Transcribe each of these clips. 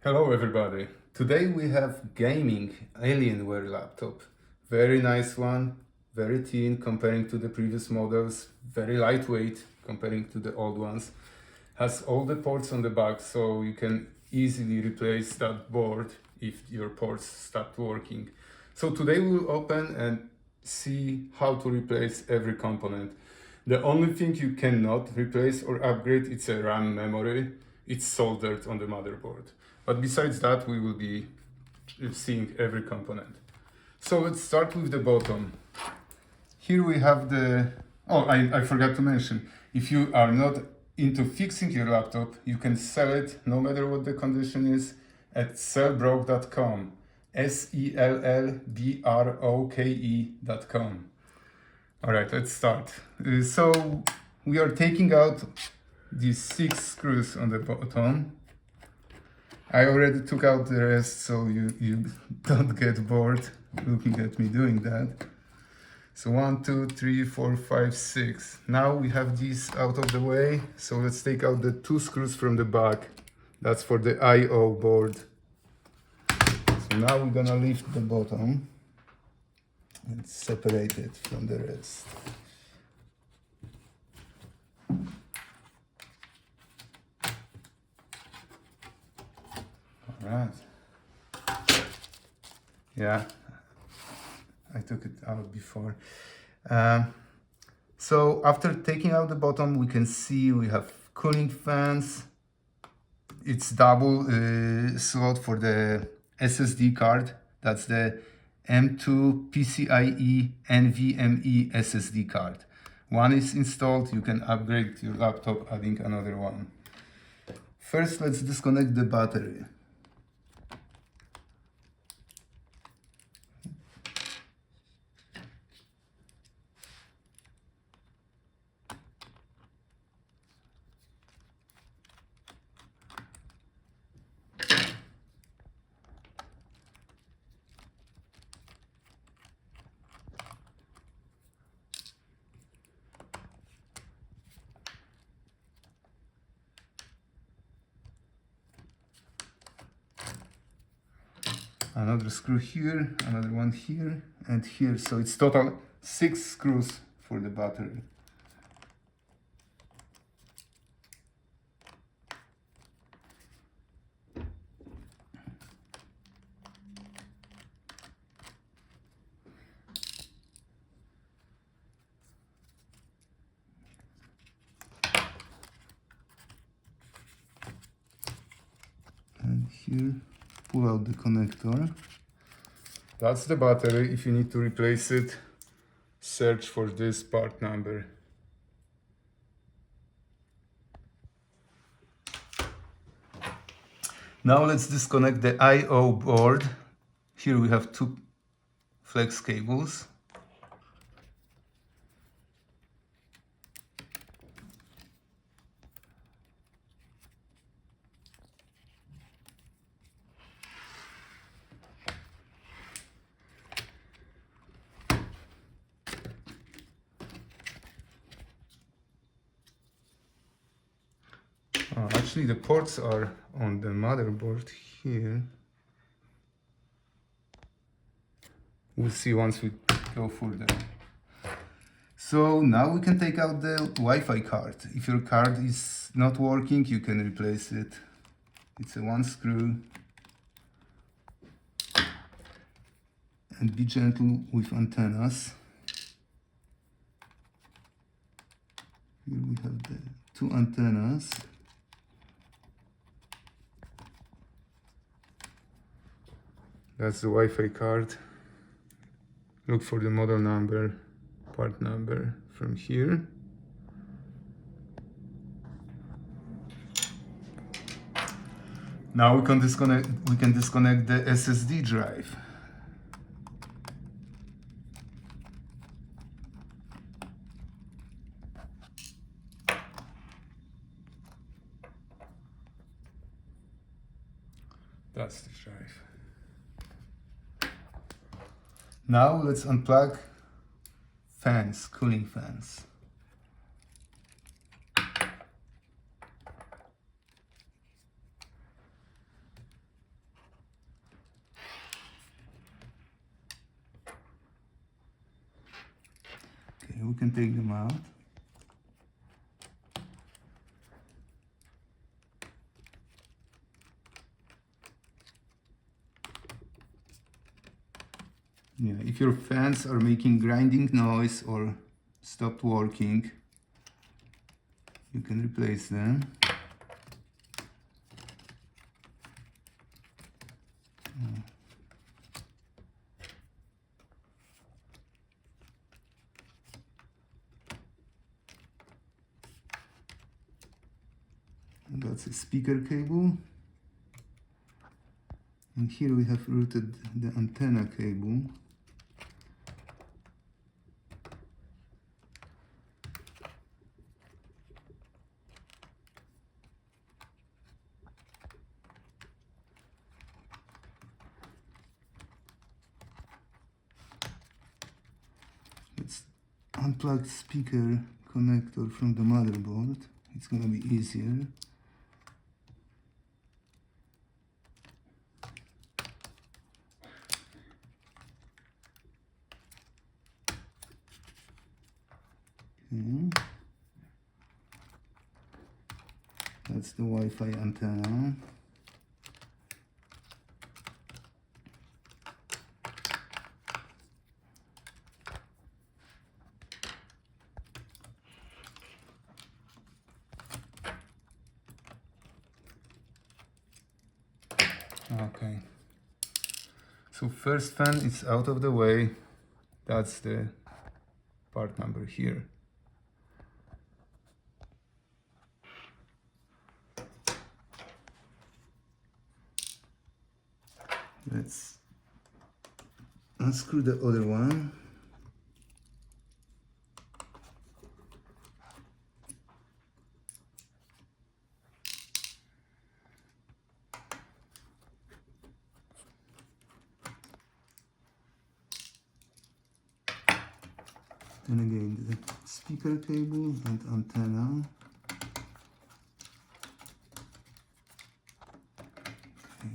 Hello everybody. Today we have gaming Alienware laptop. Very nice one, very thin comparing to the previous models, very lightweight comparing to the old ones. Has all the ports on the back so you can easily replace that board if your ports stop working. So today we'll open and see how to replace every component. The only thing you cannot replace or upgrade is a RAM memory. It's soldered on the motherboard. But besides that, we will be seeing every component. So let's start with the bottom. Here we have the... Oh, I forgot to mention, if you are not into fixing your laptop, you can sell it, no matter what the condition is, at sellbroke.com. sellbroke.com. All right, let's start. So we are taking out these 6 screws on the bottom. I already took out the rest, so you don't get bored looking at me doing that. So 1, 2, 3, 4, 5, 6. Now we have these out of the way. So let's take out the 2 screws from the back. That's for the I/O board. So now we're gonna lift the bottom and separate it from the rest. Right. Yeah, I took it out before. So after taking out the bottom, we can see we have cooling fans. It's double slot for the SSD card. That's the M2 PCIe NVMe SSD card. One is installed, you can upgrade your laptop adding another one. First, let's disconnect the battery. Another screw here, another one here, and here. So it's total 6 screws for the battery. And here, pull out the connector. That's the battery. If you need to replace it, search for this part number. Now let's disconnect the I/O board. Here we have 2 flex cables. Actually, the ports are on the motherboard here. We'll see once we go further. So now we can take out the Wi-Fi card. If your card is not working, you can replace it. It's a 1 screw. And be gentle with antennas. Here we have the 2 antennas. That's the Wi-Fi card. Look for the model number, part number from here. Now we can disconnect the SSD drive. That's the drive. Now let's unplug fans, cooling fans. we can take them out. Yeah, if your fans are making grinding noise or stopped working, you can replace them. And that's a speaker cable. And here we have routed the antenna cable. Let's unplug speaker connector from the motherboard. It's gonna be easier. Okay. That's the Wi-Fi antenna. Okay. So first fan is out of the way. That's the part number here. Let's unscrew the other one. And again, the speaker cable and antenna. Okay.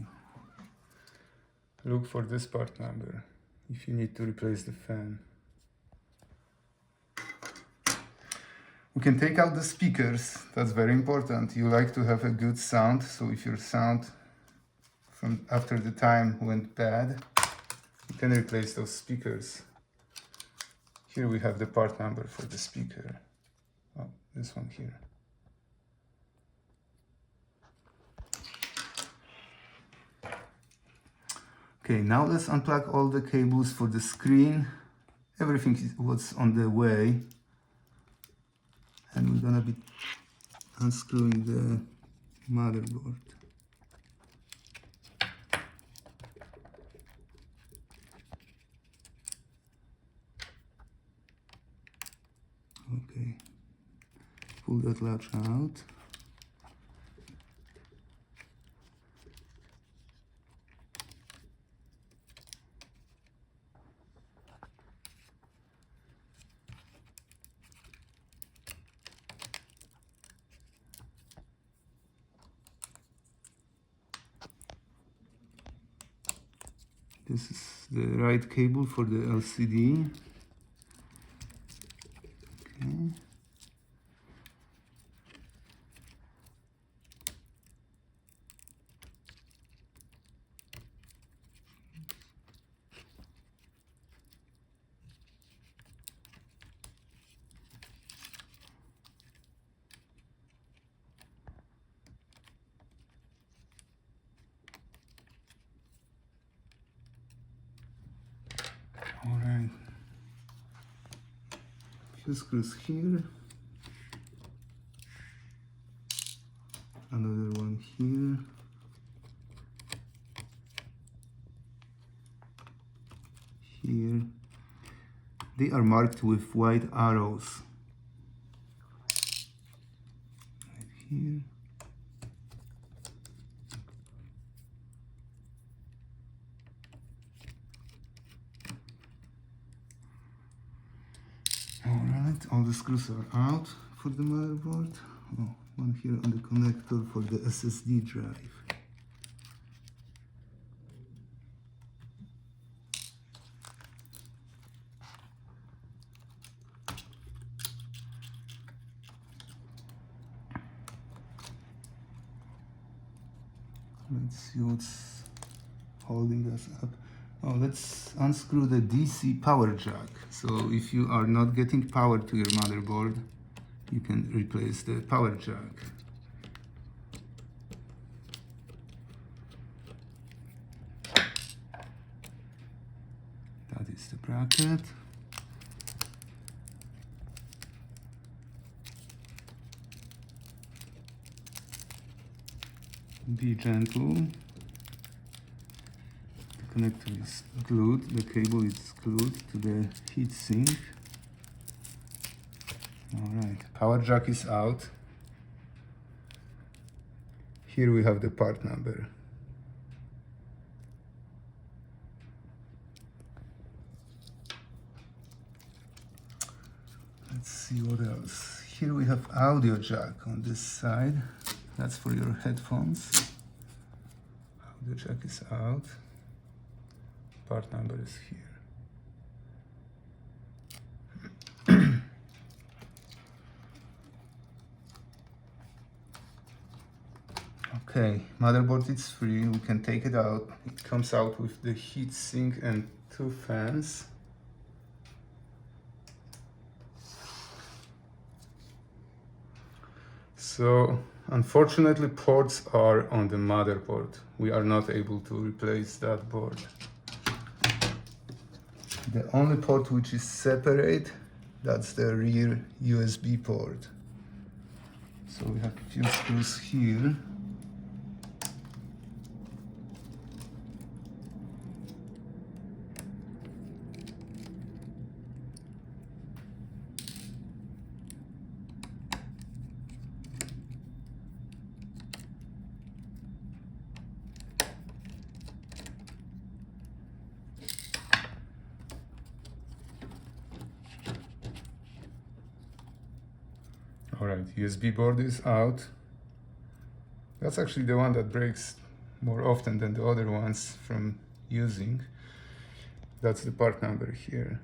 Look for this part number if you need to replace the fan. We can take out the speakers. That's very important. You like to have a good sound, so if your sound from after the time went bad, you can replace those speakers. Here we have the part number for the speaker. Oh, this one here. Okay, now let's unplug all the cables for the screen. Everything was on the way. And we're gonna be unscrewing the motherboard. Okay, pull that latch out. This is the right cable for the LCD. Okay. All right. Few screws here. Another one here. Here. They are marked with white arrows. Right here. Alright, all the screws are out for the motherboard. Oh, one here on the connector for the SSD drive. Let's see what's holding us up. Oh, let's unscrew the DC power jack. So if you are not getting power to your motherboard, you can replace the power jack. That is the bracket. Be gentle. The connector is glued, the cable is glued to the heatsink. Alright, power jack is out. Here we have the part number. Let's see what else. Here we have audio jack on this side. That's for your headphones. Audio jack is out. Part number is here. Okay, motherboard is free. We can take it out. It comes out with the heatsink and 2 fans. So unfortunately, ports are on the motherboard. We are not able to replace that board. The only port which is separate, that's the rear USB port. So we have a few screws here. Alright, USB board is out. That's actually the one that breaks more often than the other ones from using. That's the part number here.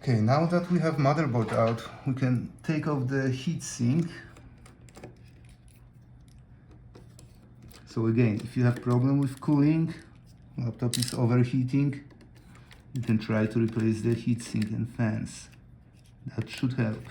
Okay, now that we have motherboard out, we can take off the heatsink. So again, if you have problem with cooling, laptop is overheating, you can try to replace the heatsink and fans. That should help.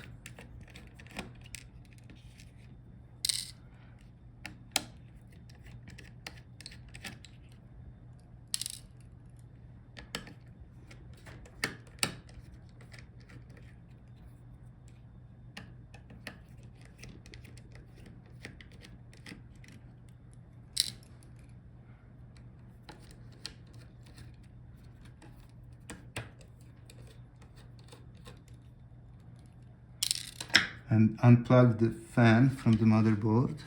And unplug the fan from the motherboard.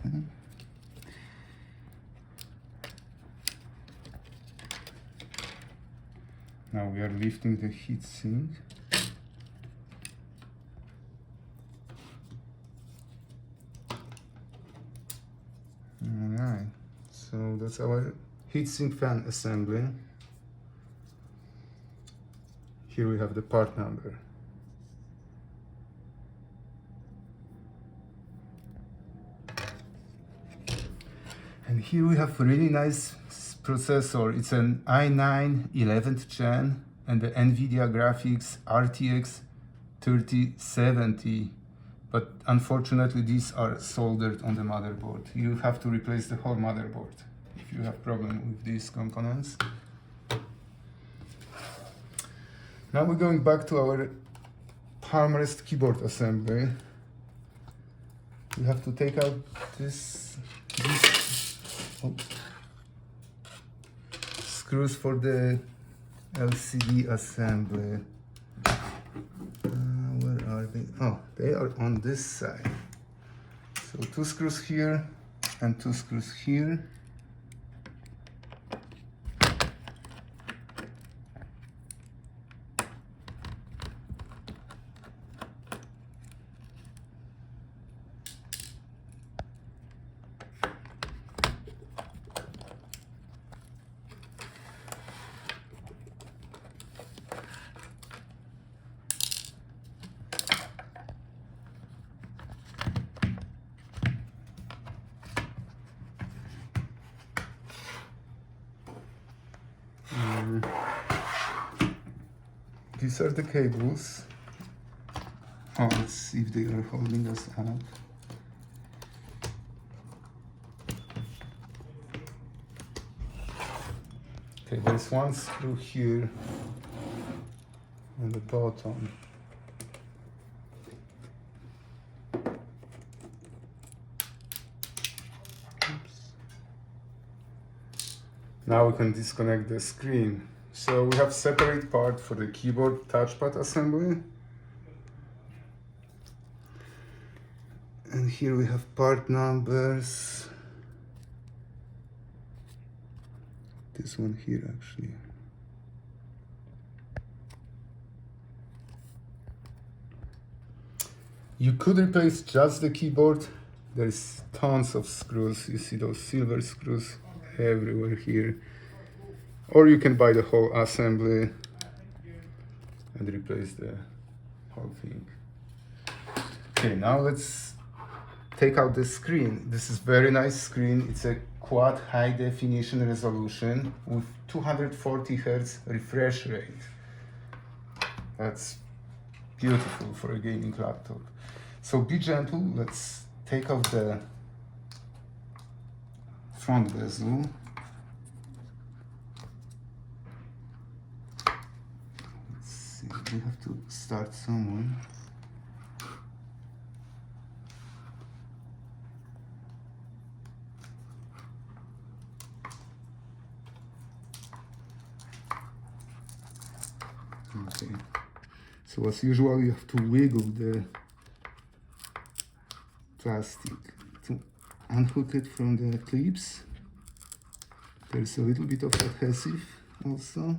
Okay. Now we are lifting the heatsink. Alright, so that's our heatsink fan assembly. Here we have the part number. And here we have a really nice processor. It's an i9 11th gen and the NVIDIA graphics RTX 3070. But unfortunately these are soldered on the motherboard. You have to replace the whole motherboard if you have problem with these components. Now we're going back to our armrest keyboard assembly. We have to take out these screws for the LCD assembly. Where are they? Oh, they are on this side. So 2 screws here and 2 screws here. These are the cables. Oh, let's see if they are holding us up. Okay, there's one screw here on the bottom. Oops. Now we can disconnect the screen. So we have separate part for the keyboard touchpad assembly. And here we have part numbers. This one here actually. You could replace just the keyboard. There's tons of screws. You see those silver screws everywhere here. Or you can buy the whole assembly and replace the whole thing. Okay, now let's take out the screen. This is very nice screen. It's a quad high definition resolution with 240 Hz refresh rate. That's beautiful for a gaming laptop. So be gentle. Let's take out the front bezel. Let's see, we have to start somewhere. Okay, so as usual you have to wiggle the plastic to unhook it from the clips. There's a little bit of adhesive also.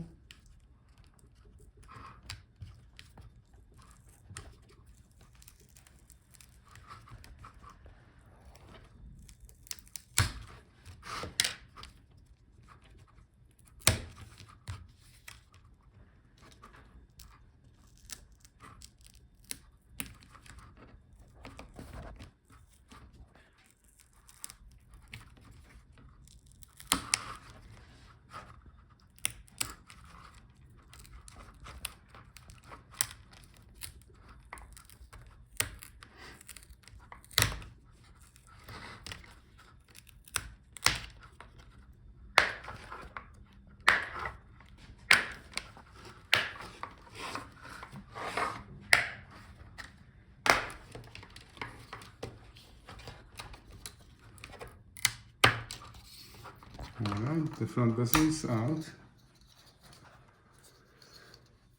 Alright, the front bezel is out.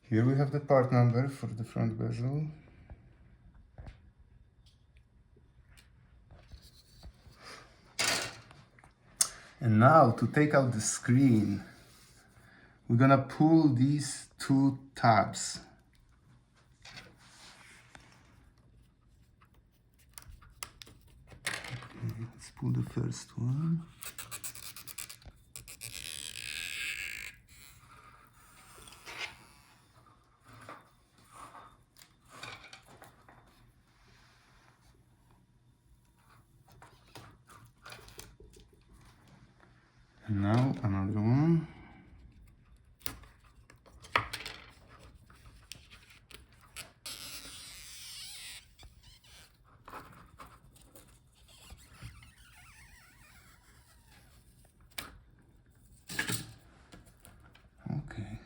Here we have the part number for the front bezel. And now to take out the screen, we're gonna pull these two tabs. Okay, let's pull the first one. And now another one. Okay.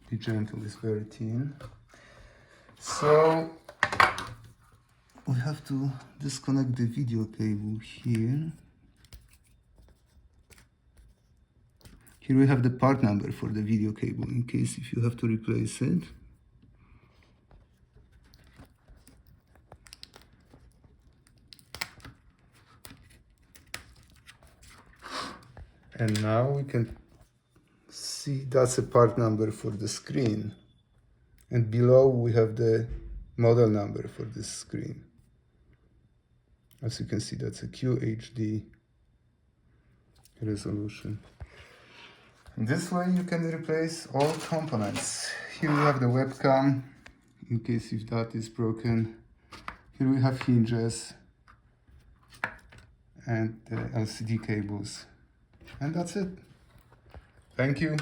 Be gentle, it's very thin. So we have to disconnect the video cable here. Here we have the part number for the video cable in case if you have to replace it. And now we can see that's a part number for the screen. And below we have the model number for this screen. As you can see, that's a QHD resolution. And this way you can replace all components. Here we have the webcam, in case if that is broken. Here we have hinges. and the LCD cables. And that's it. Thank you.